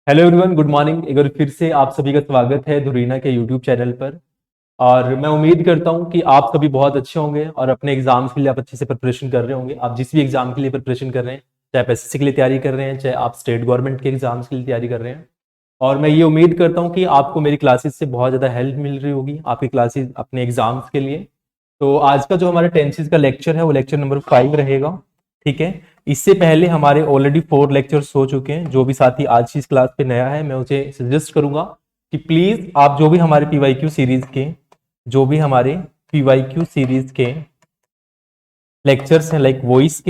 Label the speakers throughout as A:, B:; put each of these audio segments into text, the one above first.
A: Hello everyone, good morning. एक बार फिर से आप सभी का स्वागत है धुरीना के यूट्यूब चैनल पर। और मैं उम्मीद करता हूं कि आप सभी बहुत अच्छे होंगे और अपने एग्जाम्स के लिए आप अच्छे से प्रिपरेशन कर रहे होंगे। आप जिस भी एग्जाम के लिए प्रिपरेशन कर रहे हैं, चाहे आप एसएससी के लिए तैयारी कर रहे हैं, चाहे आप स्टेट गवर्नमेंट के एग्जाम्स के लिए तैयारी कर रहे हैं। और मैं ये उम्मीद करता हूँ कि आपको मेरी क्लासेस से बहुत ज़्यादा हेल्प मिल रही होगी आपकी क्लासेस अपने एग्जाम्स के लिए। तो आज का जो हमारा टेंसेस का लेक्चर है वो लेक्चर नंबर 5 रहेगा। ठीक है। इससे पहले हमारे ऑलरेडी 4 लेक्चर्स हो चुके हैं। जो भी साथी आज की इस क्लास पे नया है, मैं उसे सजेस्ट करूंगा कि प्लीज आप जो भी हमारे पीवाईक्यू सीरीज के लेक्चर्स हैं, लाइक वॉइस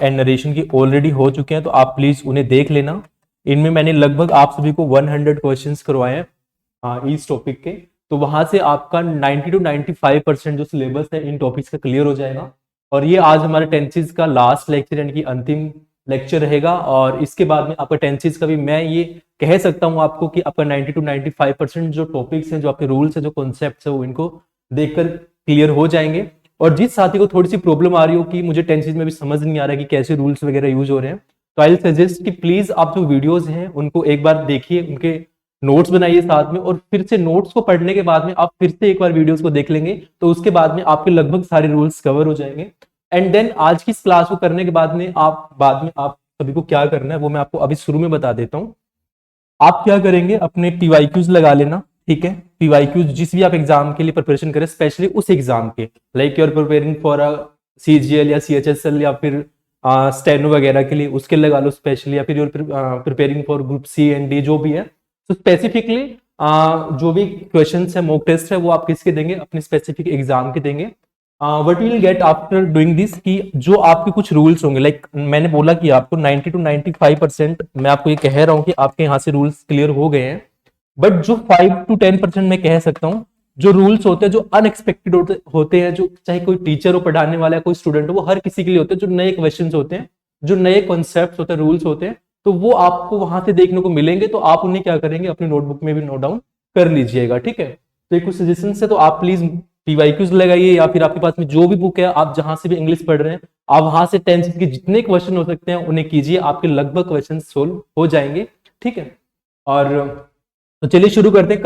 A: एंड नरेशन के ऑलरेडी हो चुके हैं, तो आप प्लीज उन्हें देख लेना। इनमें मैंने लगभग आप सभी को 100 क्वेश्चंस करवाए हैं इस टॉपिक के। तो वहां से आपका 90 to 95% जो सिलेबस है इन टॉपिक्स का क्लियर हो जाएगा। और ये आज हमारे टेंसेस का लास्ट लेक्चर यानी कि अंतिम लेक्चर रहेगा। और इसके बाद में आपका टेंसेस का भी मैं ये कह सकता हूँ आपको कि आपका 90 to 95% जो टॉपिक्स हैं, जो आपके रूल्स हैं, जो कॉन्सेप्ट्स है, वो इनको देखकर क्लियर हो जाएंगे। और जिस साथी को थोड़ी सी प्रॉब्लम आ रही हो कि मुझे टेंसेस में भी समझ नहीं आ रहा है कि कैसे रूल्स वगैरह यूज हो रहे हैं, तो आई सजेस्ट कि प्लीज आप जो वीडियोज हैं उनको एक बार देखिए, उनके नोट्स बनाइए साथ में, और फिर से नोट्स को पढ़ने के बाद में आप फिर से एक बार वीडियोस को देख लेंगे तो उसके बाद में आपके लगभग सारे रूल्स कवर हो जाएंगे। एंड देन आज की इस क्लास को करने के बाद में आप सभी को क्या करना है वो मैं आपको अभी शुरू में बता देता हूँ। आप क्या करेंगे, अपने पीवाईक्यूज लगा लेना। ठीक है। पीवाईक्यूज जिस भी आप एग्जाम के लिए प्रिपरेशन करें, स्पेशली उस एग्जाम के, like you are preparing for CGL या सीएचएसएल या फिर स्टेनो वगैरह के लिए, उसके लगा लो स्पेशली। या फिर you are preparing for group C and D, जो भी है। तो स्पेसिफिकली जो भी क्वेश्चन है, मॉक टेस्ट है, वो आप किसके देंगे, अपने स्पेसिफिक एग्जाम के देंगे। What will get after doing this, कि जो आपके कुछ रूल्स होंगे, लाइक मैंने बोला कि आपको 90 to 95% मैं आपको ये कह रहा हूं कि आपके यहाँ से रूल्स क्लियर हो गए हैं। बट जो 5 to 10% मैं कह सकता हूँ, जो रूल्स होते हैं, जो अनएक्सपेक्टेड होते हैं, जो चाहे कोई टीचर हो, पढ़ाने वाला है, कोई स्टूडेंट हो, वो हर किसी के लिए होते हैं। जो नए क्वेश्चन होते हैं, जो नए कॉन्सेप्ट होते हैं, रूल्स होते हैं, तो वो आपको वहां से देखने को मिलेंगे। तो आप उन्हें क्या करेंगे, अपनी नोटबुक में भी नोट डाउन कर लीजिएगा। ठीक है। तो ये कुछ सजेशन है, तो आप प्लीज पीवाईक्यूज लगाइए, या फिर आपके पास में जो भी बुक है, आप जहां से भी इंग्लिश पढ़ रहे हैं, आप वहां से टेंस के जितने क्वेश्चन हो सकते हैं उन्हें कीजिए। आपके लगभग क्वेश्चन सोल्व हो जाएंगे। ठीक है। और तो चलिए शुरू करते हैं।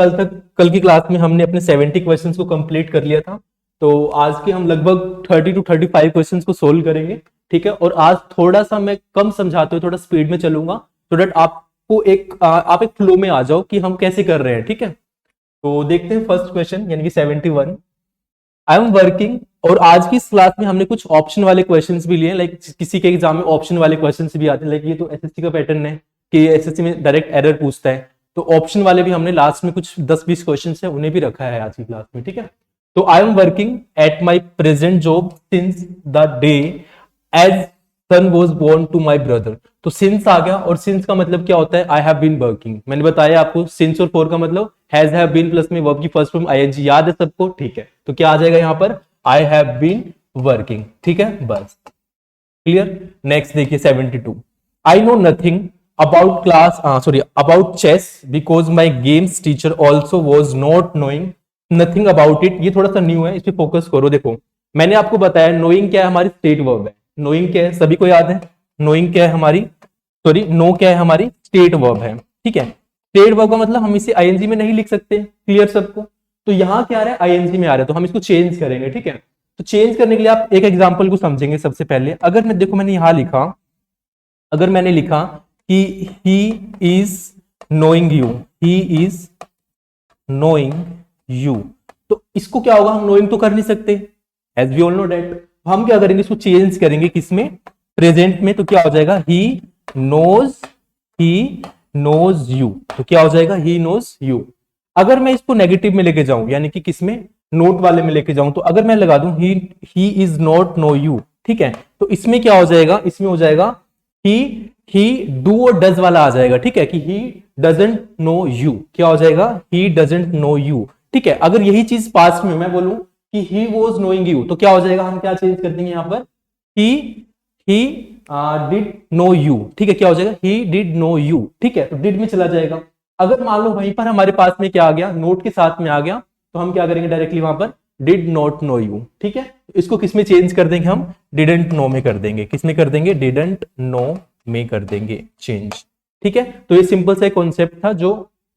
A: कल की क्लास में हमने अपने 70 क्वेश्चंस को कंप्लीट कर लिया था। तो आज के हम लगभग 30 to 35 क्वेश्चंस को सोल्व करेंगे। ठीक है। और आज थोड़ा सा मैं कम समझाते हुए थोड़ा स्पीड में चलूंगा, सो दैट आपको आप एक फ्लो में आ जाओ कि हम कैसे कर रहे हैं। ठीक है। तो देखते हैं फर्स्ट क्वेश्चन, यानी कि 71। आई एम वर्किंग। और आज की इस क्लास में हमने कुछ ऑप्शन वाले क्वेश्चंस भी लिए, लाइक किसी के एग्जाम में ऑप्शन वाले क्वेश्चंस भी आते हैं। लाइक ये तो एसएससी का पैटर्न है कि एसएससी में डायरेक्ट एरर पूछता है, तो ऑप्शन वाले भी हमने लास्ट में कुछ 10-20 क्वेश्चन है उन्हें भी रखा है आज की क्लास में। ठीक है। तो I am working at my present job since the day as son was born to my brother. तो सिंस आ गया, और सिंस का मतलब क्या होता है, आई हैव बीन वर्किंग। मैंने बताया आपको सिंस और फॉर का मतलब हैज हैव बीन प्लस में वर्ब की फर्स्ट फॉर्म आईएनजी, याद है सबको। ठीक है। तो क्या आ जाएगा यहाँ पर, आई हैव बीन वर्किंग। ठीक है, बस क्लियर। नेक्स्ट देखिए 72। I know nothing about about chess because my games teacher also was not knowing nothing about it. ये थोड़ा सा न्यू है, इस पर फोकस करो। देखो मैंने आपको बताया नोइंग क्या है, हमारी स्टेट वर्ब है। नोइंग क्या है, सभी को याद है। नोइंग क्या है हमारी, नो क्या है हमारी, स्टेट वर्ब है। ठीक है। स्टेट वर्ब का मतलब हम इसे आईएनजी में नहीं लिख सकते, क्लियर सबको। तो यहाँ क्या आ रहा है, आईएनजी में आ रहा है, तो हम इसको चेंज करेंगे। ठीक है। तो चेंज करने के लिए आप एक एग्जांपल को समझेंगे सबसे पहले। अगर मैं देखो मैंने यहां लिखा, अगर मैंने लिखा कि he is knowing you, he is knowing you, तो इसको क्या होगा, हम नोइंग तो कर नहीं सकते, as we all know that. हम क्या करेंगे, इसको चेंज करेंगे किसमें, प्रेजेंट में। तो क्या हो जाएगा, ही नोज यू। तो क्या हो जाएगा, ही नोज यू। अगर मैं इसको नेगेटिव में लेके जाऊं, यानी कि किसमें, नोट वाले में लेके जाऊं, तो अगर मैं लगा दूं he is not know you, ठीक है, तो इसमें क्या हो जाएगा, इसमें हो जाएगा ही डू और डज वाला आ जाएगा। ठीक है, कि ही डजंट नो यू, क्या हो जाएगा, ही डजंट नो यू। ठीक है। अगर यही चीज पास्ट में मैं बोलूं कि ही वॉज नोइंग यू, तो क्या हो जाएगा, हम क्या चेंज कर देंगे यहां पर, ही डिड नो यू। ठीक है, क्या हो जाएगा, ही डिड नो यू। ठीक है, तो डिड में चला जाएगा। अगर मान लो वहीं पर हमारे पास में क्या आ गया, नोट के साथ में आ गया, तो हम क्या करेंगे, डायरेक्टली वहां पर डिड नॉट नो यू। ठीक है। इसको किस में चेंज कर देंगे, हम डिडंट नो में कर देंगे। किस में कर देंगे, डिडंट नो में कर देंगे चेंज। ठीक है, तो ये सिंपल सा कॉन्सेप्ट था जो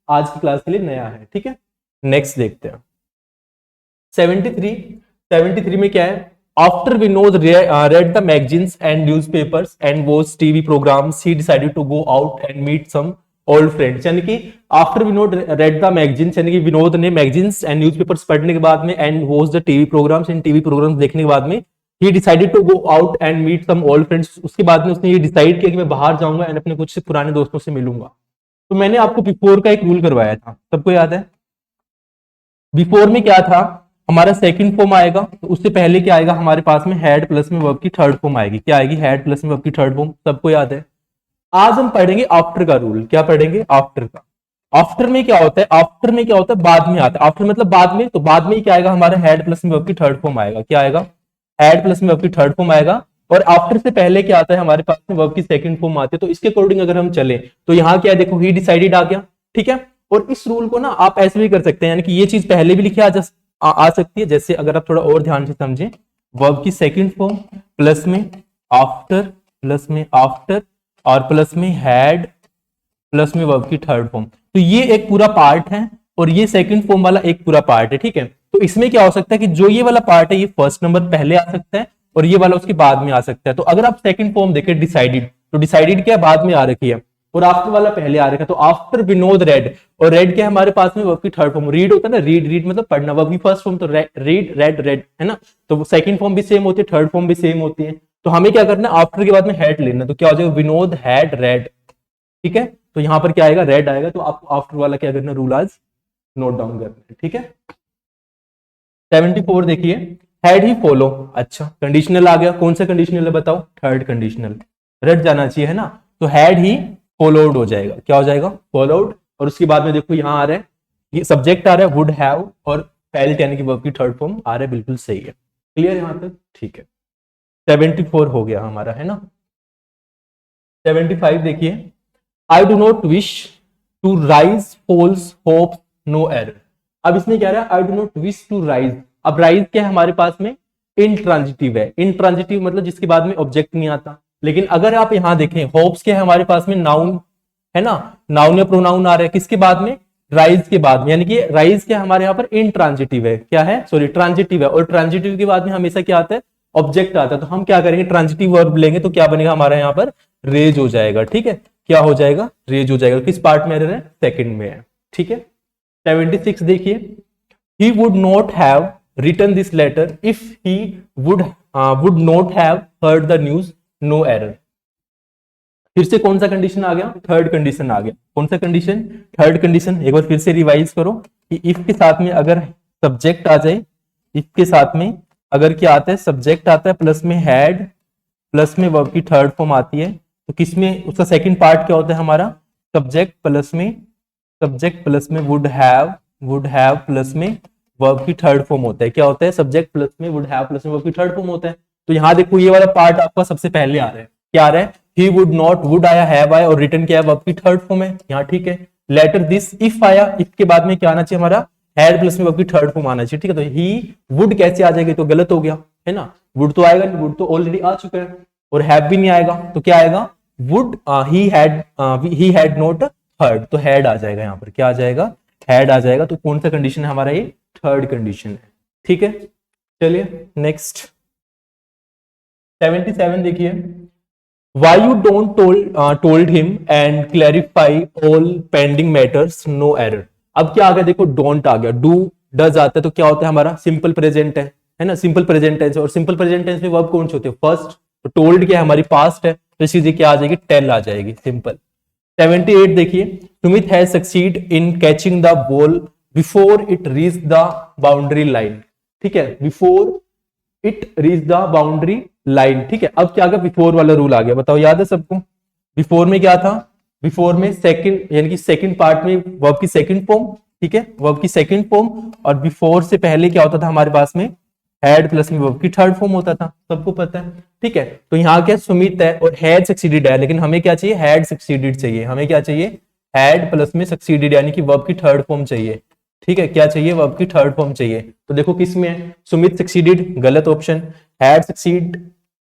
A: आज की क्लास के लिए नया है। ठीक है, नेक्स्ट देखते हैं 73 में क्या है, after Vinod read the magazines and newspapers and watched TV programs, he decided to go out and meet some old friends। यानी कि after Vinod read the magazines, यानी कि विनोद ने मैगजीन्स एंड न्यूज़पेपर्स पढ़ने के बाद में and watch the TV programmes, and TV programmes देखने के बाद में he decided to go out and meet some old friends। उसके बाद में उसने ये डिसाइड किया कि मैं बाहर जाऊंगा एंड अपने कुछ पुराने दोस्तों से मिलूंगा। तो मैंने आपको बिफोर का एक रूल करवाया था, सबको याद है? बिफोर में क्या था, हमारा सेकंड फॉर्म आएगा, तो उससे पहले क्या आएगा हमारे पास में, हैड प्लस में वर्ब की थर्ड फॉर्म आएगी। क्या आएगी? हैड प्लस में वर्ब की थर्ड फॉर्म, सबको याद है। आज हम पढ़ेंगे आफ्टर का रूल। क्या पढ़ेंगे? आफ्टर का। आफ्टर में क्या होता है? आफ्टर में क्या होता है? बाद में आता है। आफ्टर मतलब बाद में, तो बाद में क्या आएगा हमारा, हैड प्लस में वर्ब की थर्ड फॉर्म आएगा। क्या आएगा? हैड प्लस में वर्ब की थर्ड फॉर्म आएगा। और आफ्टर से पहले क्या आता है हमारे पास में, वर्ब की सेकंड फॉर्म आती है। तो इसके अकॉर्डिंग अगर हम चले तो यहाँ क्या है, देखो ही डिसाइडेड आ गया। ठीक है, और इस रूल को ना आप ऐसे भी कर सकते हैं, यानी कि ये चीज पहले भी लिखी आ सकती है। जैसे अगर आप थोड़ा और ध्यान से समझें, वर्ब की सेकंड फॉर्म प्लस में आफ्टर, प्लस में आफ्टर, और प्लस में हैड, प्लस में वर्ब की थर्ड फॉर्म। तो ये एक पूरा पार्ट है और ये सेकंड फॉर्म वाला एक पूरा पार्ट है। ठीक है, तो इसमें क्या हो सकता है कि जो ये वाला पार्ट है ये फर्स्ट नंबर पहले आ सकता है और ये वाला उसके बाद में आ सकता है। तो अगर आप सेकंड फॉर्म देखें डिसाइडेड, तो डिसाइडेड क्या बाद में आ रखी है और आफ्टर वाला पहले आ रखा है। तो आफ्टर विनोद रेड, और रेड क्या है हमारे पास में, वर्ब की थर्ड फॉर्म। रीड होता है ना, रीड, रीड मतलब पढ़ना, वर्ब की फर्स्ट फॉर्म तो रीड, रेड, रेड है ना। तो सेकंड फॉर्म भी सेम होती है, थर्ड फॉर्म भी सेम होती है। तो हमें क्या करना है, आफ्टर के बाद में हैड लेना। तो क्या हो जाएगा, विनोद हैड रेड। ठीक है, तो यहां पर क्या आएगा, रेड आएगा। तो आपको आफ्टर वाला क्या करना, रूल आज नोट डाउन करना है। ठीक है, 74 देखिए, हैड ही फॉलो। अच्छा, कंडीशनल आ गया। कौन सा कंडीशनल है बताओ? थर्ड कंडीशनल, रट जाना चाहिए है ना। तो हैड ही फॉलोड हो जाएगा। क्या हो जाएगा? फॉलोड। और उसके बाद में देखो यहां आ रहा है, ये सब्जेक्ट आ रहा है वुड हैव, और फेल्ट यानी कि वर्ब की थर्ड फॉर्म आ रहा है। बिल्कुल सही है, क्लियर यहां तक? ठीक है, 74 हो गया हमारा, है ना। 75 देखिए, I do not wish to raise false hope no error. अब इसमें क्या रहा है, I do not wish to raise. अब राइज क्या है हमारे पास में, इंट्रांजिटिव है। इंट्रांजिटिव मतलब जिसके बाद में ऑब्जेक्ट नहीं आता। लेकिन अगर आप यहां देखें, होप्स क्या है हमारे पास में, नाउन है ना, नाउन या प्रोनाउन आ रहा है किसके बाद में, राइज के बाद में। यानी कि राइज क्या हमारे यहाँ पर इंट्रांजिटिव है, क्या है, सॉरी ट्रांजिटिव है। और ट्रांजिटिव के बाद में हमेशा क्या आता है, ऑब्जेक्ट आता है। तो हम क्या करेंगे, ट्रांजिटिव वर्ब लेंगे तो क्या बनेगा हमारा यहाँ पर, रेज हो जाएगा। ठीक है, क्या हो जाएगा, रेज हो जाएगा। किस पार्ट में एरर है, सेकंड में है। ठीक है, 76 देखिए, he would not have written this letter if he would not have heard the news, no error। फिर से कौन सा कंडीशन आ गया, थर्ड कंडीशन आ गया। कौन सा कंडीशन, थर्ड कंडीशन। एक बार फिर से रिवाइज करो कि इफ के साथ में अगर सब्जेक्ट आ जाए, इफ के साथ में अगर क्या आता है, सब्जेक्ट आता है प्लस में हैड, प्लस में वर्ब की थर्ड फॉर्म आती है, तो किसमें उसका सेकंड पार्ट क्या होता है हमारा, सब्जेक्ट प्लस में वुड हैव प्लस में वर्ब की थर्ड फॉर्म होता है। क्या होता है, सब्जेक्ट प्लस में वुड हैव प्लस में वर्ब की थर्ड फॉर्म होता है। तो यहां देखो ये वाला पार्ट आपका सबसे पहले आ रहा है। क्या आ रहा है, ही वुड नॉट, वुड आया, हैव आया, और रिटर्न क्या है, वर्ब की थर्ड फॉर्म है यहाँ। ठीक है, लेटर दिस, इफ आया, इफ के बाद में क्या आना चाहिए हमारा, हैड प्लस में वर्ब की थर्ड फॉर्म आना चाहिए। ठीक है, तो ही वुड कैसे आ जाएगी, तो गलत हो गया है ना। वुड तो आएगा नहीं, वुड तो ऑलरेडी आ चुका है। और हैव भी नहीं आएगा, तो क्या आएगा, would, he had not heard, तो हैड आ जाएगा यहाँ पर। क्या आ जाएगा, हैड आ जाएगा। तो कौन सा कंडीशन है हमारा, ये थर्ड कंडीशन है। ठीक है, चलिए नेक्स्ट 77 देखिए, why you don't told him and clarify all pending matters, no error। अब क्या आ गया, देखो डोंट आ गया, डू डज आता है, तो क्या होता है हमारा, सिंपल प्रेजेंट है ना, सिंपल प्रेजेंट टेंस। और सिंपल प्रेजेंट टेंस में वर्ब कौन से होते हैं, फर्स्ट। तो टोल्ड क्या है हमारी पास्ट है, तो सीधे क्या आ जाएगी, टेल आ जाएगी, सिंपल। 78 देखिए, Sumit has succeed in catching the ball before it reach the boundary line. ठीक है, before it reach the boundary line. ठीक है, अब क्या आ गया, बिफोर वाला रूल आ गया, बताओ याद है सबको। बिफोर में क्या था, बिफोर में सेकंड, यानी कि सेकंड पार्ट में वर्ब की सेकंड फॉर्म। ठीक है, वर्ब की सेकंड फॉर्म, और बिफोर से पहले क्या होता था हमारे पास में, हैड प्लस में वर्ब की थर्ड फॉर्म होता था, सबको पता है। ठीक है, तो यहाँ क्या सुमित है और हैड सक्सीडेड है, लेकिन हमें क्या चाहिए, हैड सक्सीडेड चाहिए। हमें क्या चाहिए, हैड प्लस में सक्सीडेड, यानी कि वर्ब की थर्ड फॉर्म चाहिए। ठीक है, क्या चाहिए, वर्ब की थर्ड फॉर्म चाहिए। तो देखो किस में है, सुमित सक्सीडेड गलत ऑप्शन, हैड सक्सीड,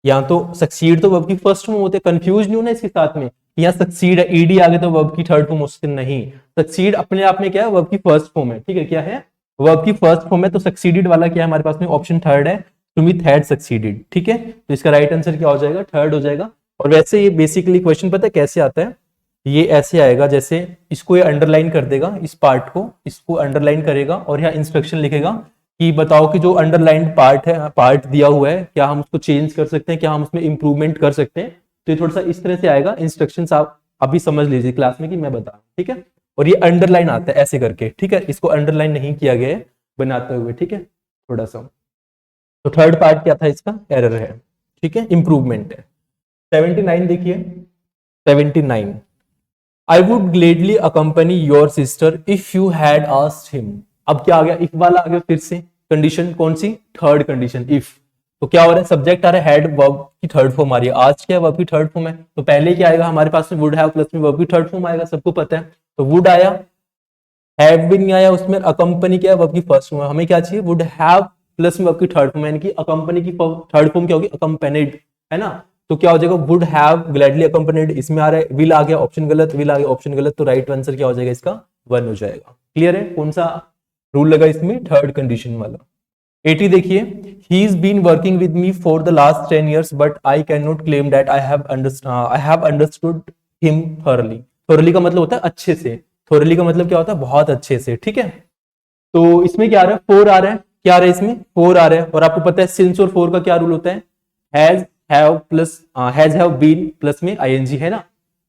A: या तो सक्सीड तो वर्ब की फर्स्ट फॉर्म होते, कंफ्यूज नहीं होना इसके साथ में। यहाँ सक्सीड है, ईडी आ गया तो वर्ब की थर्ड फॉर्म हो सकती नहीं। सक्सीड अपने आप में क्या है, वर्ब की फर्स्ट फॉर्म है, ठीक है, क्या है, वर्ब की फर्स्ट फॉर्म है। तो सक्सीडेड वाला क्या है हमारे पास में, ऑप्शन थर्ड है, सुमित हैड सक्सीडेड, ठीक है। तो इसका राइट आंसर क्या हो जाएगा, थर्ड हो जाएगा। और वैसे ये बेसिकली क्वेश्चन पता है कैसे आता है, ये ऐसे आएगा, जैसे इसको ये अंडरलाइन कर देगा, इस पार्ट को इसको अंडरलाइन करेगा और यहाँ इंस्ट्रक्शन लिखेगा कि बताओ कि जो अंडरलाइन पार्ट है, पार्ट दिया हुआ है, क्या हम उसको चेंज कर सकते हैं, क्या हम उसमें इंप्रूवमेंट कर सकते हैं। तो ये थोड़ा सा इस तरह से आएगा, इंस्ट्रक्शंस आप अभी समझ लीजिए क्लास में कि मैं बता रहा हूं, ठीक है। और ये अंडरलाइन आता है ऐसे करके, ठीक है, इसको अंडरलाइन नहीं किया गया है बनाते हुए, ठीक है, थोड़ा सा। तो थर्ड पार्ट क्या था इसका, एरर है, ठीक है, इंप्रूवमेंट है। 79 देखिए, 79, I would gladly accompany your sister if you had asked him. अब क्या आ गया, इफ वाला आ गया फिर से, कंडीशन कौन सी, थर्ड कंडीशन, इफ। तो क्या हो रहा है, सब्जेक्ट आ रहा है, हैड वर्ब की थर्ड फॉर्म आ रही है, आज क्या है, वर्ब की थर्ड फॉर्म है। तो पहले क्या आएगा हमारे पास में, वुड हैव प्लस में वर्ब की थर्ड फॉर्म आएगा, सबको पता है। तो वुड आया, हैव बीन नहीं आया, उसमें अकम्पनी क्या है, वर्ब की फर्स्ट फॉर्म है। हमें क्या चाहिए, वुड हैव प्लस में वर्ब की थर्ड फॉर्म, यानी कि अकम्पनी की थर्ड फॉर्म क्या होगी, अकम्पनीड, है ना। तो क्या हो जाएगा, वुड हैव ग्लैडली अकम्पनीड, इसमें आ रहा है, विल आ गया, ऑप्शन गलत, विल आ गया, ऑप्शन गलत। तो राइट आंसर क्या हो जाएगा इसका, 1 हो जाएगा। क्लियर है, कौन सा रूल लगा इसमें, थर्ड कंडीशन वाला। 80 देखिए, he is been working with me for the last 10 years but I can not claim that I have understood him thoroughly. Thoroughly का मतलब होता है अच्छे से, थॉरली का मतलब क्या होता है, बहुत अच्छे से, ठीक है। तो इसमें क्या आ रहा है, 4 आ रहा है, क्या आ रहा है इसमें, 4 आ रहा है। और आपको पता है सिंस और फॉर का क्या रूल होता है, has have plus has have been plus में आईएनजी, है ना।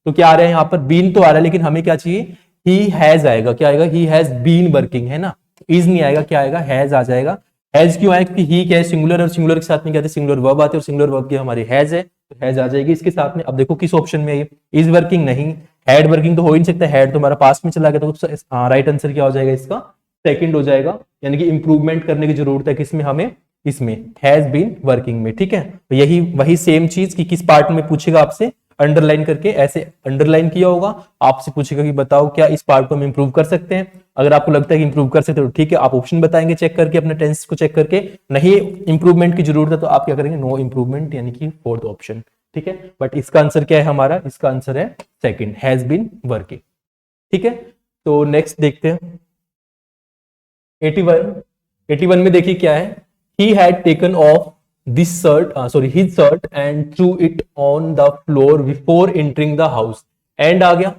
A: तो क्या आ रहा है यहाँ पर, बीन तो आ रहा है, लेकिन हमें क्या चाहिए, ही हैज आएगा, क्या आएगा, ही हैज बीन वर्किंग, है ना। इज नहीं आएगा, क्या आएगा, हैज आ जाएगा। हैज क्यों आएगा, क्योंकि ही क्या है, सिंगुलर, और सिंगुलर के साथ में क्या है, सिंगुलर वर्ब आते हैं, और सिंगुलर वर्ब की हमारी हैज है, तो हैज आ जाएगी इसके साथ में। अब देखो किस ऑप्शन में है, इज वर्किंग नहीं, हैड वर्किंग तो हो ही नहीं सकता, हैड तो हमारा पास में चला गया, तो राइट आंसर क्या हो जाएगा इसका, सेकंड हो जाएगा। यानी कि इंप्रूवमेंट करने की जरूरत है किसमें, हमें इसमें, हैज बीन वर्किंग में, ठीक है। तो यही वही सेम चीज कि किस पार्ट में पूछेगा आपसे, अंडरलाइन करके ऐसे अंडरलाइन किया होगा, आपसे पूछेगा कि बताओ क्या इस पार्ट को हम इंप्रूव कर सकते हैं। अगर आपको लगता है कि इंप्रूव कर सकते हो तो ठीक है, आप ऑप्शन बताएंगे चेक करके, अपने टेंस को चेक करके। नहीं इंप्रूवमेंट की जरूरत है तो आप क्या करेंगे, नो इंप्रूवमेंट, यानी कि फोर्थ ऑप्शन, ठीक है। बट इसका आंसर क्या है हमारा, इसका आंसर है सेकंड, हैज बीन वर्किंग, ठीक है। तो नेक्स्ट देखते हैं 81 में देखिए क्या है, he had taken off this shirt his shirt and threw it on the floor before entering the house। And आ गया,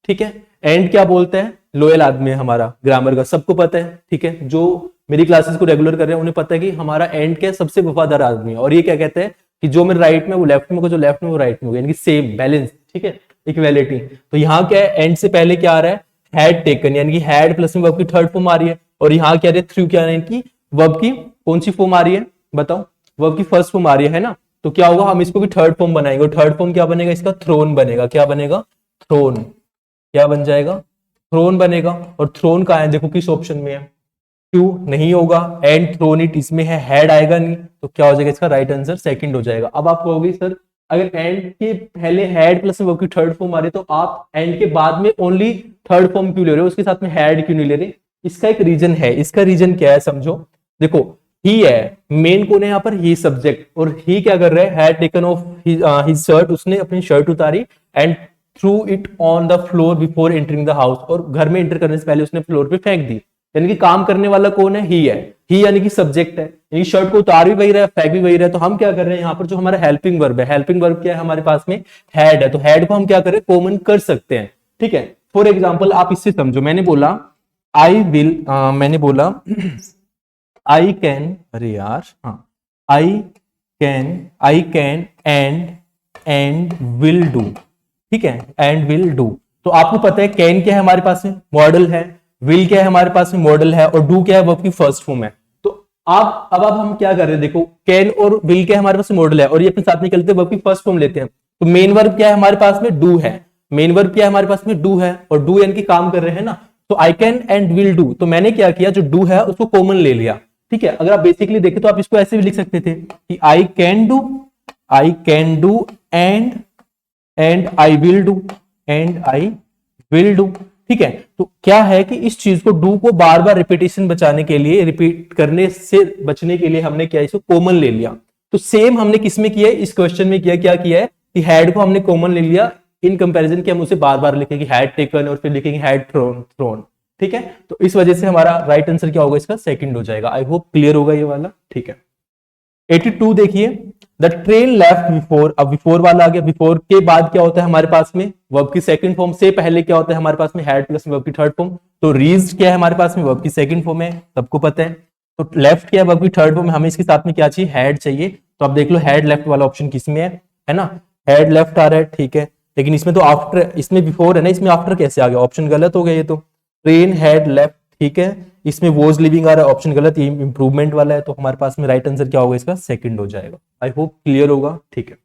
A: ठीक है। एंड क्या बोलते हैं, लोयल आदमी है हमारा, ग्रामर का सबको पता है, ठीक है। जो मेरी क्लासेस को रेगुलर कर रहे हैं उन्हें पता है कि हमारा एंड क्या सबसे वफादार आदमी है। और ये क्या कहते हैं कि जो मेरे राइट में वो लेफ्ट में होगा, जो लेफ्ट में वो राइट में होगा, यानी कि सेम बैलेंस, ठीक है, इक्वेलिटी। तो यहाँ क्या है, एंड से पहले क्या आ रहा है, हैड टेकन, यानी कि हैड प्लस में वर्ब की थर्ड फॉर्म आ रही है। और यहाँ क्या है, थ्रू क्या है कि वर्ब की कौन सी फॉर्म आ रही है, बताओ, वर्ब की फर्स्ट फॉर्म आ रही है ना। तो क्या होगा, हम इसको भी थर्ड फॉर्म बनाएंगे, और थर्ड फॉर्म क्या बनेगा इसका, थ्रोन बनेगा, क्या बनेगा, थ्रोन, क्या बन जाएगा, थ्रोन बनेगा। और थ्रोन कहाँ है, देखो किस ऑप्शन में है, क्यों नहीं होगा, एंड थ्रोन इट इसमें है, हैड आएगा नहीं, तो क्या हो जाएगा इसका राइट आंसर सेकंड हो जाएगा। अब आप कहोगे सर अगर एंड के पहले हैड प्लस में वर्ब की थर्ड फॉर्म आ रही है तो आप एंड के बाद में ओनली थर्ड फॉर्म क्यों ले रहे हो, उसके साथ में हैड क्यों नहीं ले रहे। इसका एक रीजन है, इसका रीजन क्या है समझो। देखो ही है, मेन कौन है यहाँ पर, ही सब्जेक्ट, और ही क्या कर रहा है, had taken of his shirt, उसने अपनी शर्ट उतारी, and through it on the floor before entering the house, और घर में एंटर करने से पहले उसने फ्लोर पे फेंक दी। यानी कि काम करने वाला कौन है, ही है, ही यानी कि सब्जेक्ट है, यानी शर्ट को उतार भी वही रहा है, फेंक भी वही रहा है। तो हम क्या कर रहे हैं यहाँ पर, जो हमारा हेल्पिंग वर्ब है, हेल्पिंग वर्ब क्या है हमारे पास में, हैड है, तो हैड को हम क्या करें, कॉमन कर सकते हैं, ठीक है। फॉर एग्जाम्पल आप इससे समझो, मैंने बोला आई विल, मैंने बोला आई कैन, अरे यार हाँ, I can and will do, ठीक है, एंड विल डू। तो आपको पता है कैन क्या है हमारे पास में, मॉडल है, विल क्या है हमारे पास में, मॉडल है, और डू क्या है वर्ब की फर्स्ट फॉर्म है। तो आप अब हम क्या कर रहे हैं, देखो कैन और विल क्या है हमारे पास मॉडल है, और ये अपने साथ में चलते वर्ब की फर्स्ट फॉर्म लेते हैं। तो मेन वर्ब क्या है हमारे पास में, डू है, मेन वर्ब क्या है हमारे पास में, डू है, और डू यानी कि काम कर रहे हैं ना। तो I can and will do, तो मैंने क्या किया, जो डू है उसको कॉमन ले लिया, ठीक है। अगर आप बेसिकली देखें तो आप इसको ऐसे भी लिख सकते थे कि I can do and I will do, ठीक है। तो क्या है कि इस चीज को, डू को बार बार रिपीटेशन बचाने के लिए, रिपीट करने से बचने के लिए हमने क्या इसको कॉमन ले लिया। तो सेम हमने किस में किया है, इस क्वेश्चन में किया, क्या किया है कि हैड को हमने कॉमन ले लिया, इन कंपैरिजन कि हम उसे बार बार लिखेंगे हैड टेकन और फिर लिखेंगे हैड थ्रोन। ठीक है, तो इस वजह से हमारा राइट आंसर क्या होगा इसका, सेकंड हो जाएगा। आई होप क्लियर होगा ये वाला। ठीक है, 82 देखिए, द ट्रेन लेफ्ट बिफोर। अब बिफोर वाला आ गया, बिफोर के बाद क्या होता है हमारे पास में, वर्ब की सेकंड फॉर्म। से पहले क्या होता है हमारे पास में, हैड प्लस वर्ब की थर्ड फॉर्म। तो रीज्ड क्या है हमारे पास में, वर्ब की सेकंड फॉर्म है, सबको पता है। तो लेफ्ट क्या है, वर्ब की थर्ड फॉर्म, हमें इसके साथ में क्या चाहिए, हैड चाहिए। तो अब देख लो हैड लेफ्ट वाला ऑप्शन किस में है ना, हैड लेफ्ट आ रहा है। ठीक है, लेकिन इसमें तो आफ्टर, इसमें बिफोर है ना, इसमें आफ्टर कैसे आ गया, ऑप्शन गलत हो गया ये तो। ट्रेन हैड लेफ्ट, ठीक है, इसमें वॉज लिविंग आ रहा है, ऑप्शन गलत, ये इंप्रूवमेंट वाला है। तो हमारे पास में राइट आंसर क्या होगा इसका, सेकंड हो जाएगा। आई होप क्लियर होगा। ठीक है,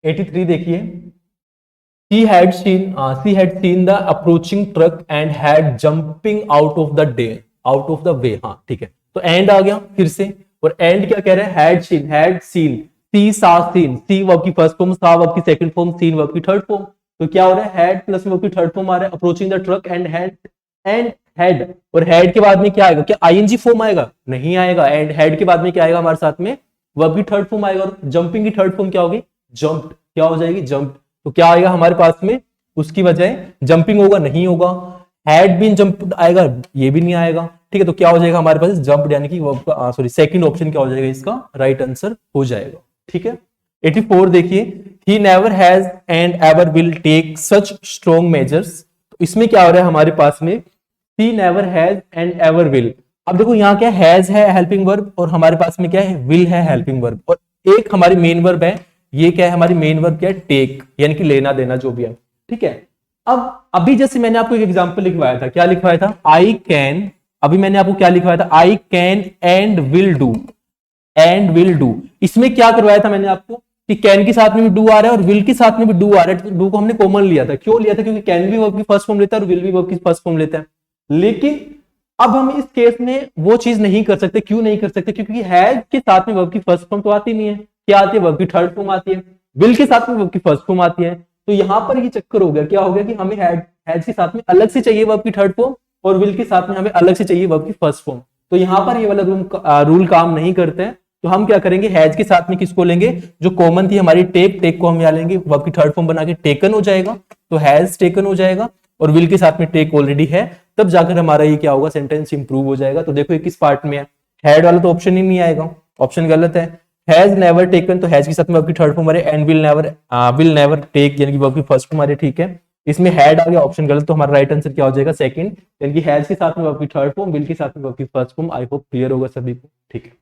A: 83 देखिए, she had seen the approaching truck and had jumping out of the way। हाँ ठीक है, तो एंड आ गया फिर से, और एंड क्या कह रहे हैं, had seen, सी सा सीन, सी वर्ब की फर्स्ट फॉर्म, सा वर्ब की सेकंड फॉर्म, सीन वर्ब की थर्ड फॉर्म। तो क्या हो रहा है, हैड प्लस वर्ब की थर्ड फॉर्म आ रहा है, approaching the truck and had, और हैड के बाद में क्या आएगा, क्या आईएनजी फॉर्म आएगा, नहीं आएगा। एंड हैड के बाद में क्या आएगा हमारे साथ में, वर्ब की थर्ड फॉर्म आएगा, और जंपिंग की थर्ड फॉर्म क्या होगी, जंप्ड, क्या हो जाएगी, जंप्ड। तो क्या आएगा हमारे पास में, उसकी वजह जंपिंग होगा, नहीं होगा। हैड बीन जंप्ड आएगा, ये भी नहीं आएगा। ठीक है, तो क्या हो जाएगा हमारे पास, जंप्ड, यानी कि सॉरी सेकंड ऑप्शन क्या हो जाएगा इसका, राइट आंसर हो जाएगा। ठीक है, 84 देखिए, he never has and ever will take such strong measures। तो इसमें क्या हो रहा है हमारे पास में, he never has and ever will। अब देखो यहाँ क्या हैज है हेल्पिंग वर्ब, और हमारे पास में क्या है, विल है हेल्पिंग वर्ब, और एक हमारी मेन वर्ब है, ये क्या है हमारी मेन वर्ब, क्या है, टेक, यानी कि लेना देना जो भी है। ठीक है, अब अभी जैसे मैंने आपको एक एग्जांपल लिखवाया था, क्या लिखवाया था, आई कैन, अभी मैंने आपको क्या लिखवाया था, I can and will do, and will do. इसमें क्या करवाया था मैंने आपको, कि कैन के साथ में भी डू आ रहा है और विल के साथ में भी डू आ रहा है। तो डू को हमने कॉमन लिया था, क्यों लिया था, क्योंकि कैन भी वर्ब की फर्स्ट फॉर्म लेता है और विल भी वर्ब की फर्स्ट फॉर्म लेता है। लेकिन अब हम इस केस में वो चीज नहीं कर सकते, क्यों नहीं कर सकते, क्योंकि हैज के साथ में वर्ब की फर्स्ट फॉर्म तो आती नहीं है, क्या आती है, वर्ब की थर्ड फॉर्म आती है, विल के साथ में वर्ब की फर्स्ट फॉर्म आती है। तो यहां पर ये चक्कर हो गया, क्या हो गया कि हमें हैज के साथ में अलग से चाहिए वर्ब की थर्ड फॉर्म, और विल के साथ में हमें अलग से चाहिए वर्ब की फर्स्ट फॉर्म। तो यहां पर ये वाला रूल काम नहीं करते हैं। तो हम क्या करेंगे, हैज के साथ में किसको लेंगे, जो कॉमन थी हमारी टेक, टेक को हम यहाँ लेंगे, वर्ब की थर्ड फॉर्म बना के टेकन हो जाएगा, तो हैज टेकन हो जाएगा, और विल के साथ में टेक ऑलरेडी है, तब जाकर हमारा ये क्या होगा, सेंटेंस इंप्रूव हो जाएगा। तो देखो ये किस पार्ट में है, हैड वाला तो ऑप्शन ही नहीं आएगा, ऑप्शन गलत है। हैज नेवर टेकन, तो हैज के साथ में वर्ब की थर्ड फॉर्म आ रही है, एंड विल नेवर टेक, यानी कि वर्ब की फर्स्ट फॉर्म आ रही है। ठीक है, इसमें हैड आ गया, ऑप्शन गलत, तो हमारा राइट आंसर क्या हो जाएगा, सेकंड, यानी कि हैज के साथ में वर्ब की थर्ड फॉर्म, विल के साथ में वर्ब की first form. I hope clear होगा सभी को। ठीक है,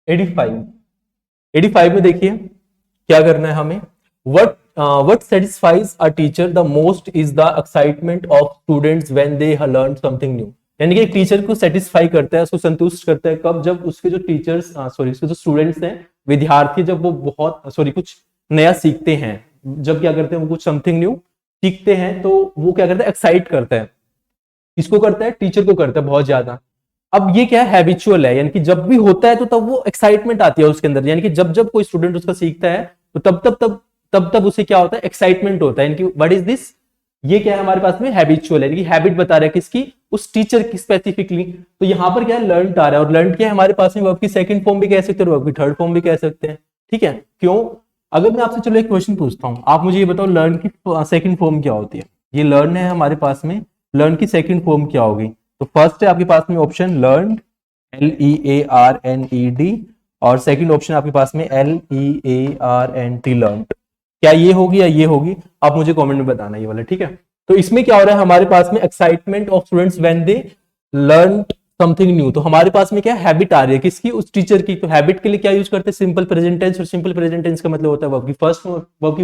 A: 85 में देखिए क्या करना है हमें, what satisfies a teacher the most is the excitement of students when they learn something new। यानी कि एक टीचर को सेटिस्फाई करता है, उसको संतुष्ट करता है कब, जब उसके जो टीचर्स उसके जो स्टूडेंट्स हैं, विद्यार्थी, जब वो बहुत कुछ नया सीखते हैं, जब क्या करते हैं वो कुछ समथिंग न्यू सीखते हैं, तो वो क्या करता है, एक्साइट करता है, किसको करता है, टीचर को करता है बहुत ज्यादा। अब ये क्या है, हैबिचुअल है, यानी कि जब भी होता है तो तब वो एक्साइटमेंट आती है उसके अंदर, यानी कि जब जब कोई स्टूडेंट उसका सीखता है तो तब उसे क्या होता है, एक्साइटमेंट होता है, यानी कि व्हाट इज दिस, ये क्या है हमारे पास में, हैबिचुअल है, यानी कि हैबिट बता रहा है किसकी, उस टीचर की स्पेसिफिकली। तो यहां पर क्या है, लर्नड आ रहा है, और लर्नड क्या है हमारे पास में, वर्ब की सेकंड फॉर्म भी कह सकते हैं, वर्ब की थर्ड फॉर्म भी कह सकते हैं। ठीक है, क्यों, अगर मैं आपसे चलो एक क्वेश्चन पूछता हूं, आप मुझे ये बताओ लर्न की सेकंड फॉर्म क्या होती है। ये लर्न है हमारे पास में, लर्न की सेकंड फॉर्म क्या होगी, तो फर्स्ट है आपके पास में ऑप्शन लर्नड, LEARNED, और सेकंड ऑप्शन आपके पास में LEARNT, लर्नड। क्या ये होगी या ये होगी, आप मुझे कमेंट में बताना ये वाला। ठीक है, तो इसमें क्या हो रहा है हमारे पास में, excitement of students when they learn something new. तो हमारे पास में क्या हैबिट आ रही है, किसकी, उस टीचर की। तो हैबिट के लिए क्या यूज करते हैं, सिंपल प्रेजेंट टेंस, और सिंपल प्रेजेंट टेंस का मतलब होता है वर्ब की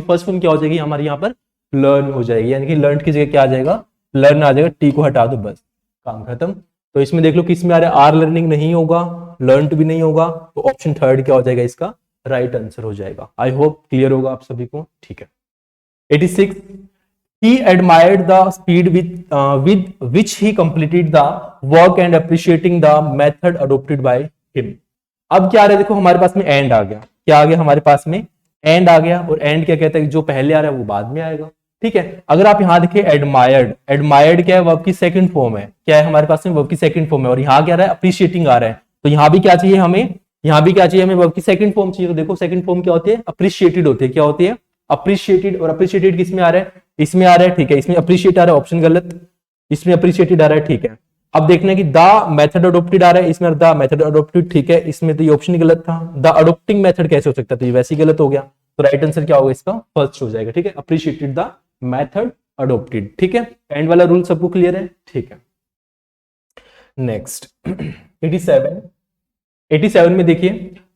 A: फर्स्ट फॉर्म क्या हो जाएगी हमारे यहाँ पर, लर्न हो जाएगी, यानी कि लर्न की जगह क्या आ जाएगा, लर्न आ जाएगा, टी को हटा दो, बस काम खत्म। तो इसमें देख लो किस में आ रहा है, आर लर्निंग नहीं होगा, लर्नड भी नहीं होगा, तो ऑप्शन थर्ड क्या हो जाएगा इसका, राइट आंसर हो जाएगा। आई होप क्लियर होगा आप सभी को। ठीक है, 86, he admired the speed with which he completed the work and appreciating the method adopted by him। अब क्या आ रहा है, देखो हमारे पास में एंड आ गया, क्या आ गया हमारे पास में, एंड आ गया, और एंड क्या कहता है, जो पहले आ रहा है वो बाद में आएगा। ठीक है, अगर आप यहां देखिए एडमायर्ड क्या है, वर्ब की सेकंड फॉर्म है, क्या है हमारे पास में, वर्ब की सेकंड फॉर्म है, और यहाँ क्या आ रहा है, अप्रिशिएटिंग आ रहा है, तो यहां भी क्या चाहिए हमें, यहाँ भी क्या चाहिए हमें, वर्ब की सेकंड फॉर्म चाहिए। तो देखो सेकंड फॉर्म क्या होती है, अप्रिशिएटेड होती है। क्या होती है, अप्रिशिएटेड। और अप्रिशिएटेड किस में आ रहा है, इसमें आ रहा है, ठीक है। इसमें अप्रिशिएट आ रहा है, ऑप्शन गलत। इसमें अप्रिशिएटेड आ रहा है, ठीक है। अब देखना है कि द मेथड अडोप्टेड आ रहा है, इसमें द मेथड अडोप्टेड, ठीक है। इसमें तो ये ऑप्शन ही गलत था। द अडोप्टिंग मेथड कैसे हो सकता है, तो ये वैसे ही गलत हो गया। तो राइट आंसर क्या होगा इसका, फर्स्ट हो जाएगा, ठीक है। अप्रिशिएटेड द मेथड अडोप्टेड, ठीक है। एंड वाला रूल सबको क्लियर है, ठीक है। नेक्स्ट 87 में देखिए,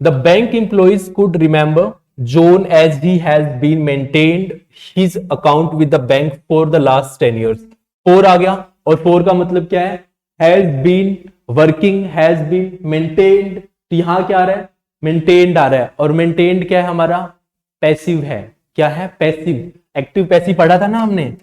A: the bank employees could remember John as he has been maintained his account with the bank for the last 10 years। 4 आ गया, और 4 का मतलब क्या है, has been, working, has been, maintained. तो यहां क्या आ रहा है, मेंटेन्ड आ रहा है। और मेंटेन्ड क्या है हमारा, पैसिव है। क्या है, पैसिव। एक्टिव पैसिव पढ़ा था ना हमने,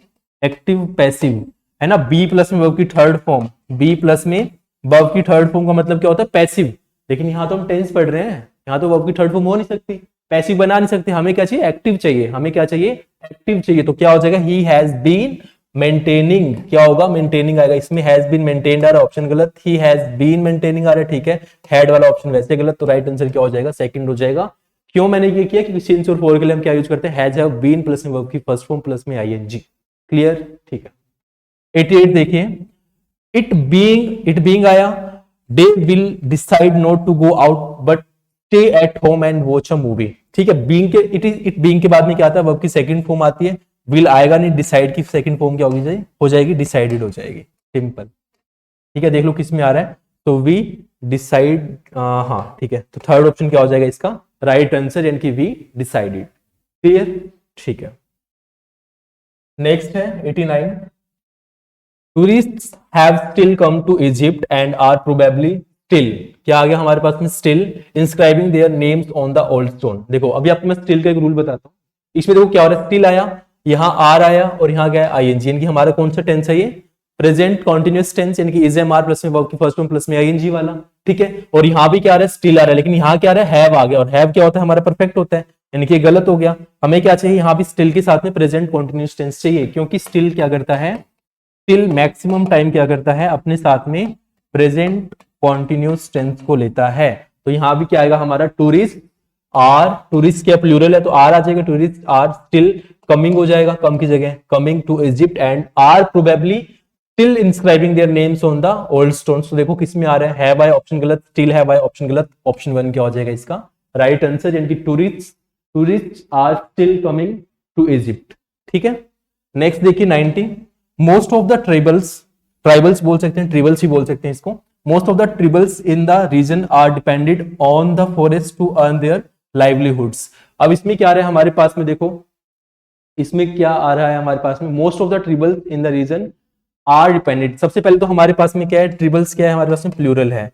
A: एक्टिव पैसिव है ना। बी प्लस में वर्ब की थर्ड फॉर्म, बी प्लस में वर्ब की थर्ड फॉर्म का मतलब क्या होता है, पैसिव। लेकिन यहां तो हम टेंस पढ़ रहे हैं, यहां तो वर्ब की थर्ड फॉर्म हो नहीं सकती, पैसिव बना नहीं सकते। हमें क्या चाहिए, एक्टिव चाहिए। हमें क्या चाहिए, एक्टिव चाहिए। तो क्या हो जाएगा, ही हैज बीन मेंटेनिंग। क्या होगा, मेंटेनिंग आएगा। इसमें हैज बीन मेंटेन्ड आ रहा है, ऑप्शन गलत। ही हैज बीन मेंटेनिंग आ रहा है, ठीक है। हैड वाला ऑप्शन वैसे गलत। तो राइट आंसर क्या हो जाएगा, सेकंड हो जाएगा। क्यों मैंने ये किया, क्योंकि सिंस और फॉर के लिए हम क्या यूज करते हैं, हैज, हैव, बीन प्लस में वर्ब की फर्स्ट फॉर्म प्लस में आईएनजी। क्लियर, ठीक है। 88 देखिए, इट बीइंग आया, they will decide not to go out but stay at home and watch a movie, ठीक है। बीइंग के इट बीइंग के बाद में क्या आता है, वर्ब की सेकंड फॉर्म आती है। विल आएगा नहीं, डिसाइड की सेकंड फॉर्म क्या होगी, हो जाएगी डिसाइडेड हो जाएगी, सिंपल, ठीक है। देख लो किस में आ रहा है, तो वी डिसाइड, हाँ ठीक है। तो थर्ड ऑप्शन क्या हो जाएगा इसका, राइट आंसर, यानी कि वी डिसाइडेड। क्लियर, ठीक है। नेक्स्ट है 89, tourist have still come to Egypt and are probably still, क्या आ गया हमारे पास में, still inscribing their names on the old stone. देखो अभी आपको मैं स्टिल का एक रूल बताता हूँ। इसमें देखो क्या हो रहा है, स्टिल आया, यहाँ आर आया, और यहाँ गया आईएनजी, यानी कि हमारा कौन सा टेंस है ये, प्रेजेंट कॉन्टिन्यूअस टेंस, यानी कि इज एम आर प्लस में वर्ब की फर्स्ट फॉर्म प्लस में आईएनजी वाला, ठीक है। और यहाँ भी क्या आ रहा है, स्टिल आ रहा है, लेकिन यहाँ क्या आ रहा है, हैव आ गया। और हैव क्या होता है, हमारा परफेक्ट होता है, यानी कि गलत हो गया। हमें क्या चाहिए, यहाँ भी स्टिल के साथ में प्रेजेंट कॉन्टिन्यूअस टेंस चाहिए, क्योंकि स्टिल क्या करता है, स्टिल मैक्सिमम टाइम क्या करता है, अपने साथ में प्रेजेंट कॉन्टिन्यूअस टेंस को लेता है। तो यहां भी क्या आएगा हमारा, टूरिस्ट आर, टूरिस्ट क्या प्लूरल है तो आर आ जाएगा, टूरिस्ट आर स्टिल कमिंग हो जाएगा, कम की जगह coming to Egypt and are probably still inscribing their names on the old stones. तो देखो किस में आ रहा है, हैव आई ऑप्शन गलत, स्टिल हैव आई ऑप्शन गलत। ऑप्शन 1 क्या हो जाएगा इसका राइट आंसर, यानी कि tourist are still coming to Egypt, ठीक है। नेक्स्ट देखिए 90, मोस्ट ऑफ द ट्राइबल्स बोल सकते हैं, ट्रिबल्स ही बोल सकते हैं इसको। Most of the tribals in the region are depended on the forest to earn their livelihoods. अब इसमें क्या आ रहा है हमारे पास में, देखो इसमें क्या आ रहा है हमारे पास में, most of the tribals in the region are depended. सबसे पहले तो हमारे पास में क्या है, ट्रिबल्स क्या है हमारे पास में, प्लूरल है,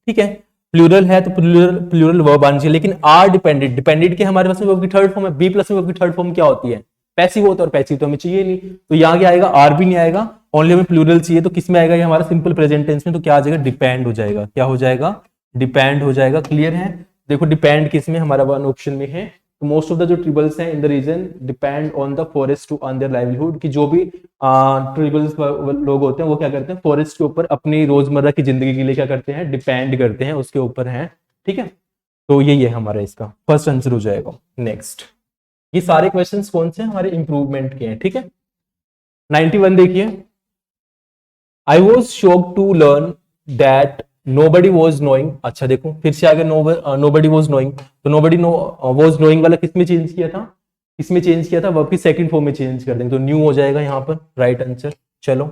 A: ठीक है। प्लूरल है तो प्लूरल वर्ब आनी चाहिए, लेकिन आर डिपेंडेड, डिपेंडेड के हमारे पास में वर्ब की थर्ड फॉर्म है, बी प्लस में वर्ब की थर्ड फॉर्म क्या होती है, पैसिव होता है, और पैसिव तो हमें चाहिए नहीं। तो यहाँ क्या आएगा, आर भी नहीं आएगा, ओनली हमें प्लूरल चाहिए। तो किस में आएगा ये हमारा सिंपल प्रेजेंट टेंस में, तो क्या आ जाएगा, डिपेंड हो जाएगा। क्या हो जाएगा, डिपेंड हो जाएगा। क्लियर है, देखो डिपेंड किस में, हमारा वन ऑप्शन में है। तो मोस्ट ऑफ द जो ट्रिबल्स हैं in the region depend on the forest to earn their livelihood, कि जो भी ट्रिबल्स लोग होते हैं वो क्या करते हैं, फॉरेस्ट के ऊपर अपनी रोजमर्रा की जिंदगी के लिए क्या करते हैं, डिपेंड करते हैं, उसके ऊपर है, ठीक है। तो यही है हमारा इसका फर्स्ट आंसर हो जाएगा। नेक्स्ट, ये सारे क्वेश्चंस कौन से हमारे इंप्रूवमेंट के हैं, ठीक है। 91 देखिए, I was shocked to learn that nobody was knowing. अच्छा देखो फिर से आगे नोबडी वॉज नोइंग, तो नोबडी वॉज नोइंग वाला किसमें चेंज किया था, इसमें चेंज किया था, वर्ब की सेकंड फॉर्म में चेंज कर देंगे, तो न्यू हो जाएगा यहाँ पर राइट आंसर। चलो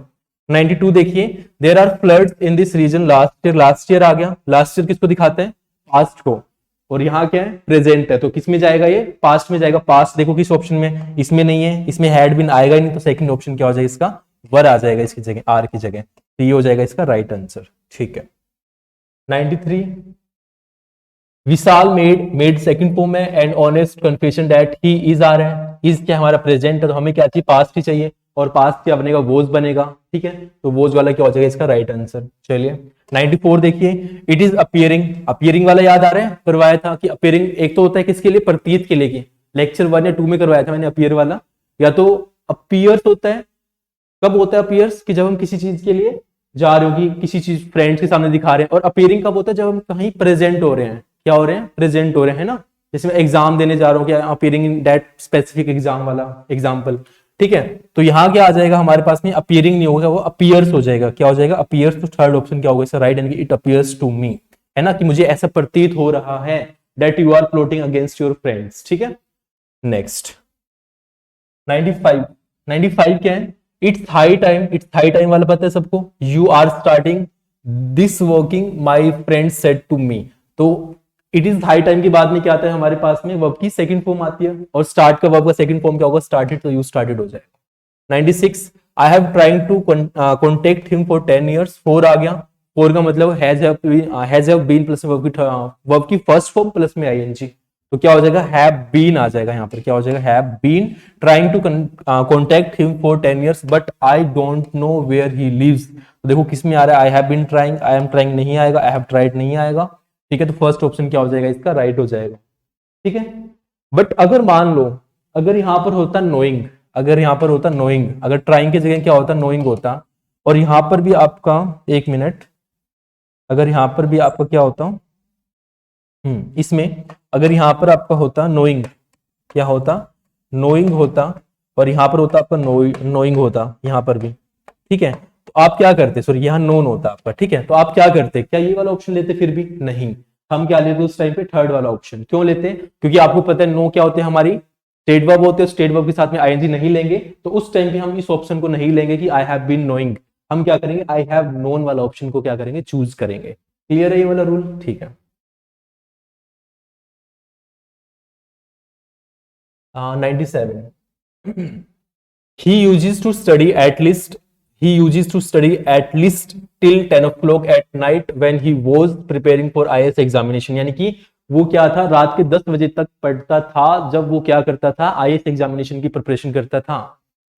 A: 92 देखिए, there are floods in this region last year आ गया। लास्ट ईयर किसको दिखाते हैं, पास्ट को, और यहाँ क्या है, प्रेजेंट है, तो किस में जाएगा ये, पास्ट में जाएगा। पास्ट देखो किस ऑप्शन में, इसमें नहीं है, इसमें हैड बीन आएगा ही नहीं, तो सेकंड ऑप्शन क्या हो जाएगा इसका, वर आ जाएगा इसकी जगह, आर की जगह, तो ये हो जाएगा इसका राइट आंसर, ठीक है। 93, विशाल मेड सेकंड फॉर्म में and honest confession that he is आ रहा है, इज क्या हमारा प्रेजेंट है, तो हमें क्या चाहिए, पास्ट ही चाहिए, और पास्ट क्या बनेगा, वोज बनेगा, ठीक है। तो वोज वाला क्या हो जाएगा इसका राइट आंसर। चलिए 94 देखिए, इट इज अपियरिंग वाला याद आ रहा है, करवाया था कि अपियरिंग एक तो होता है किसके लिए, प्रतीत के लिए, लेक्चर 1 या 2 में करवाया था मैंने अपियर वाला। या तो अपियर्स होता है, कब होता है अपियर्स, कि जब हम किसी चीज के लिए जा रहे हो, कि किसी चीज फ्रेंड्स के सामने दिखा रहे हैं, और अपियरिंग कब होता है, जब हम कहीं प्रेजेंट हो रहे हैं, क्या हो रहे हैं, प्रेजेंट हो रहे हैं ना। जैसे मैं एग्जाम देने जा रहा हूँ, क्या appearing in that specific exam वाला एग्जाम्पल, ठीक है। तो यहाँ क्या आ जाएगा हमारे पास में, अपीयरिंग नहीं होगा, वो अपीयर्स हो जाएगा। क्या हो जाएगा, अपीयर्स। तो थर्ड ऑप्शन क्या होगा इसका राइट, यानी कि इट अपीयर्स टू मी, है ना, कि मुझे ऐसा प्रतीत हो रहा है that you are plotting against your friends, ठीक है। नेक्स्ट 95, 95 क्या है, it's high time, it's high time वाला पता है सबको, you are starting this working my friend said to me. तो इट इज हाई टाइम के बाद में क्या आता है हमारे पास में, वर्ब की सेकंड फॉर्म आती है, और स्टार्ट का वर्ब का सेकंड फॉर्म क्या होगा, स्टार्टेड, तो यू स्टार्टेड हो जाएगा। 96, I have trying to contact him for 10 years, 4 आ गया। 4 का मतलब has have been plus verb की फर्स्ट फॉर्म प्लस में आईएनजी, तो क्या हो जाएगा, हैव बीन आ जाएगा यहाँ पर। क्या हो जाएगा, have been trying to contact him for 10 years but I don't know where he lives. तो देखो किस में आ रहा है, I have been trying, I am trying नहीं आएगा, आई हैव ट्राइड नहीं आएगा, ठीक है। तो फर्स्ट ऑप्शन क्या हो जाएगा इसका, राइट हो जाएगा, ठीक है। बट अगर मान लो, अगर यहाँ पर होता नोइंग, अगर यहाँ पर होता नोइंग, अगर ट्राइंग की जगह क्या होता, नोइंग होता, और यहाँ पर भी आपका, एक मिनट, अगर यहाँ पर भी आपका क्या होता, इसमें अगर यहाँ पर आपका होता नोइंग, क्या होता, नोइंग होता, और यहाँ पर होता आपका नोइंग होता यहाँ पर भी, ठीक है। तो आप क्या करते, सॉरी यहाँ नोन होता आपका, ठीक है। तो आप क्या करते, क्या ये वाला ऑप्शन लेते, फिर भी नहीं, हम क्या लेते उस टाइम पे, थर्ड वाला ऑप्शन। क्यों लेते, क्योंकि आपको पता है नो क्या होते हैं हमारी, स्टेट वर्ब होते हैं, स्टेट वर्ब के साथ में आईएनजी नहीं लेंगे, तो उस टाइम पे हम इस ऑप्शन को नहीं लेंगे कि आई हैव बीन नोइंग, हम क्या करेंगे, आई हैव नोन वाला ऑप्शन को क्या करेंगे, चूज करेंगे। क्लियर है ये वाला रूल, ठीक है। 97, he uses to study at least, he uses to study at least till 10 o'clock at night when he was preparing for IAS examination, यानी कि वो क्या था, रात के 10 बजे तक पढ़ता था जब वो क्या करता था, आईएएस एग्जामिनेशन की प्रिपरेशन करता था,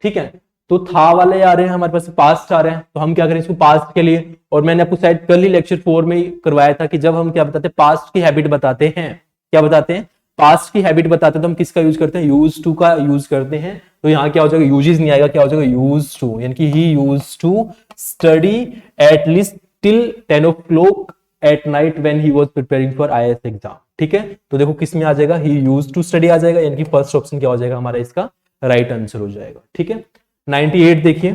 A: ठीक है। तो था वाले आ रहे हैं हमारे पास, पास्ट आ रहे हैं, तो हम क्या करें इसको पास्ट के लिए, और मैंने आपको शायद कल ही लेक्चर 4 में करवाया था कि जब हम क्या बताते हैं, पास्ट की हैबिट बताते हैं, क्या बताते हैं, पास्ट की हैबिट बताते हैं, तो हम किसका यूज करते हैं, यूज टू का यूज करते हैं। तो यहाँ क्या हो जाएगा, यूजेस नहीं आएगा, क्या हो जाएगा, यूज टू, यानी कि he use to study at least till 10 o'clock at night when he was preparing for IAS exam, ठीक है। तो देखो किस में आ जाएगा, ही यूज टू स्टडी आ जाएगा, यानी कि फर्स्ट ऑप्शन क्या हो जाएगा हमारा, इसका राइट आंसर हो जाएगा, ठीक है। 98 देखिए,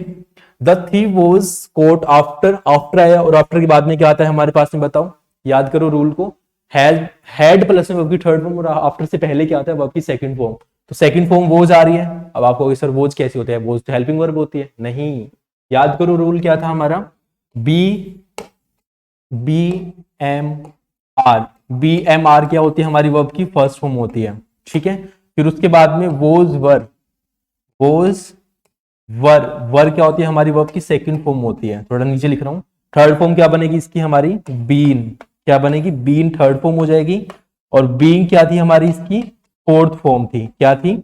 A: the thief was cot after, after आया, और आफ्टर के बाद में क्या आता है हमारे पास में, बताओ, याद करो रूल को, हैड प्लस में वर्ब की थर्ड फॉर्म, और आफ्टर से पहले क्या आता है, वर्ब की सेकंड फॉर्म। तो सेकंड फॉर्म वोज आ रही है, अब आपको सर वोज कैसी होती है, वोज तो हेल्पिंग वर्ब होती है, नहीं, याद करो रूल क्या था हमारा, B M R, B M R क्या होती है हमारी, वर्ब की फर्स्ट फॉर्म होती है, ठीक है। फिर उसके बाद में वोज वर, वोज वर क्या होती है हमारी, वर्ब की सेकंड फॉर्म होती है, थोड़ा नीचे लिख रहा हूं, थर्ड फॉर्म क्या बनेगी इसकी हमारी, बीन, क्या बनेगी, बीन थर्ड फॉर्म हो जाएगी, और बीइंग क्या थी हमारी इसकी, फोर्थ फॉर्म थी, क्या थी,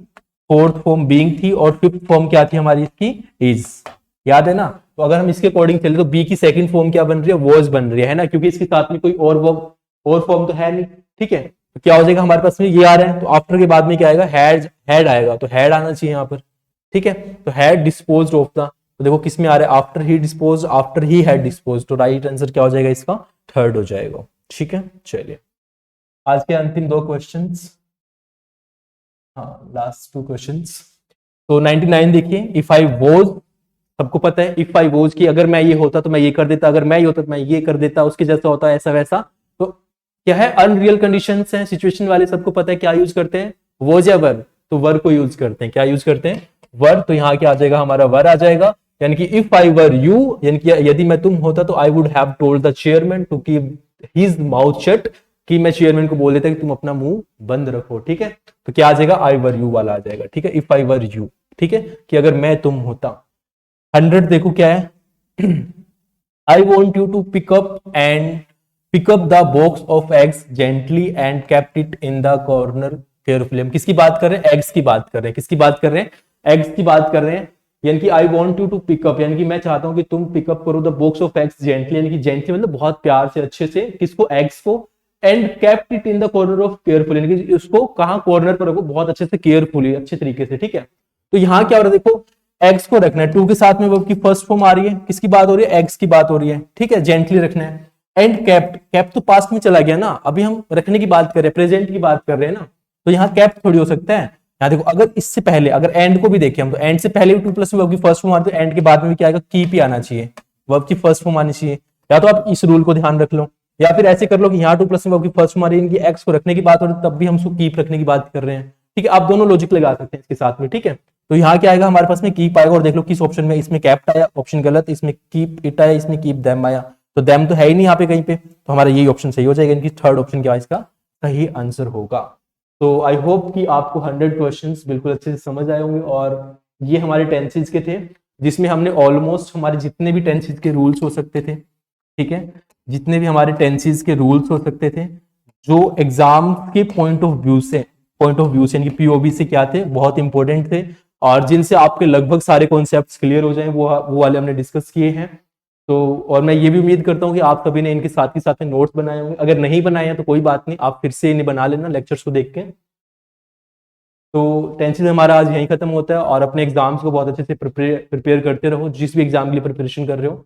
A: फोर्थ फॉर्म बीइंग थी, और फिफ्थ फॉर्म क्या थी हमारी इसकी, इज, याद है ना। तो अगर हम इसके अकॉर्डिंग चले तो बी की सेकंड फॉर्म क्या बन रही है, वॉज बन रही है ना, क्योंकि इसके साथ में कोई और वर्ब और फॉर्म तो है नहीं, ठीक है। तो क्या हो जाएगा हमारे पास में, ये आ रहा है, तो आफ्टर के बाद में क्या आएगा, हैड आएगा, तो हैड आना चाहिए यहाँ पर, ठीक है। तो हैड डिस्पोज्ड ऑफ द, तो देखो किस में आ रहा है, after he dispose, after he had dispose, तो राइट आंसर क्या हो जाएगा इसका, थर्ड हो जाएगा, ठीक है। चलिए आज के अंतिम 2 क्वेश्चंस, हाँ लास्ट 2 क्वेश्चंस। तो 99 देखिए, इफ आई वॉज, सबको पता है इफ आई वॉज की, अगर मैं ये होता तो मैं ये कर देता, अगर मैं ये होता तो मैं ये कर देता, उसके जैसा होता है ऐसा वैसा। तो क्या है, अनरियल कंडीशंस हैं, सिचुएशन वाले सबको पता है क्या यूज करते हैं, वॉज या वर, तो वर को यूज करते हैं, क्या यूज करते हैं, वर। तो यहाँ क्या आ जाएगा हमारा, वर आ जाएगा, यानी कि इफ आई वर यू, यानी कि यदि मैं तुम होता तो I would have told the chairman to keep his mouth shut, कि मैं चेयरमैन को बोल देता कि तुम अपना मुंह बंद रखो, ठीक है। तो क्या आ जाएगा, आई वर यू वाला आ जाएगा, ठीक है, इफ आई वर यू, ठीक है, कि अगर मैं तुम होता। 100 देखो क्या है, I want you to pick up the box of eggs gently and kept it in the corner carefully. हम किसकी बात कर रहे हैं, एग्स की बात कर रहे हैं, किसकी बात कर रहे हैं, एग्स की बात कर रहे हैं, यानी कि I want you to pick up, यानी कि मैं चाहता हूं कि तुम पिकअप करो the box of eggs gently, यानी कि जेंटली मतलब बहुत प्यार से, अच्छे से, किसको, एग्स को, and kept it in the corner of carefully, यानी कि उसको कहां, कॉर्नर पर रखो, बहुत अच्छे से, केयरफुली, अच्छे तरीके से, ठीक है। तो यहाँ क्या हो रहा है, देखो एग्स को रखना है, टू के साथ में वर्ब की फर्स्ट फॉर्म आ रही है, किसकी बात हो रही है, एग्स की बात हो रही है, ठीक है, जेंटली रखना है। एंड कैप्ट, कैप्ट तो पास्ट में चला गया ना, अभी हम रखने की बात कर रहे हैं, प्रेजेंट की बात कर रहे हैं ना, तो यहाँ कैप्ट थोड़ी हो सकता है। यहाँ देखो अगर इससे पहले अगर एंड को भी देखें हम, तो एंड से पहले भी टू प्लस वर्ब की फर्स्ट फॉर्म आती है, एंड के बाद में भी क्या आएगा, कीप ही आना चाहिए, वर्ब की फर्स्ट फॉर्म आनी चाहिए। या तो आप इस रूल को ध्यान रख लो, या फिर ऐसे कर लो कि यहाँ टू प्लस वर्ब की फर्स्ट फॉर्म आ रही है, इनकी एक्स को रखने की बात हो रही है, तब भी हम उसको कीप रखने की बात कर रहे हैं। ठीक है, आप दोनों लॉजिक लगा सकते हैं इसके साथ में। ठीक है, तो यहाँ क्या आएगा हमारे पास में, कीप आएगा, और देख लो किस ऑप्शन में, इसमें कैप्ट आया, ऑप्शन गलत, इसमें कीप इट आया, इसमें कीप देम आया, तो देम तो है ही नहीं यहाँ पे कहीं पे, तो हमारा यही ऑप्शन सही हो जाएगा, इनकी थर्ड ऑप्शन क्या इसका सही आंसर होगा। तो आई होप कि आपको 100 क्वेश्चंस बिल्कुल अच्छे से समझ आए होंगे, और ये हमारे टेंसेज के थे, जिसमें हमने ऑलमोस्ट हमारे जितने भी टेंसेज के रूल्स हो सकते थे, ठीक है, जितने भी हमारे टेंसेज के रूल्स हो सकते थे, जो एग्जाम के पॉइंट ऑफ व्यू से यानी पीओवी से क्या थे, बहुत इंपॉर्टेंट थे, और जिनसे आपके लगभग सारे कॉन्सेप्ट्स क्लियर हो जाएं, वो वाले हमने डिस्कस किए हैं। तो और मैं ये भी उम्मीद करता हूँ कि आप सभी ने इनके साथ ही साथ में नोट्स बनाए होंगे, अगर नहीं बनाए हैं तो कोई बात नहीं, आप फिर से इन्हें बना लेना लेक्चर्स को देख के। तो टेंशन हमारा आज यहीं खत्म होता है, और अपने एग्जाम्स को बहुत अच्छे से प्रिपेयर करते रहो, जिस भी एग्जाम के लिए प्रिपरेशन कर रहे हो,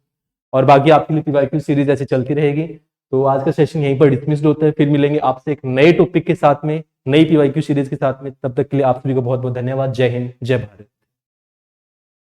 A: और बाकी आपके लिए पीवाईक्यू सीरीज ऐसे चलती रहेगी। तो आज का सेशन यहीं पर डिसमिस्ड होता है, फिर मिलेंगे आपसे एक नए टॉपिक के साथ में, नई पीवाईक्यू सीरीज के साथ में। तब तक के लिए आप सभी को बहुत बहुत धन्यवाद। जय हिंद, जय भारत।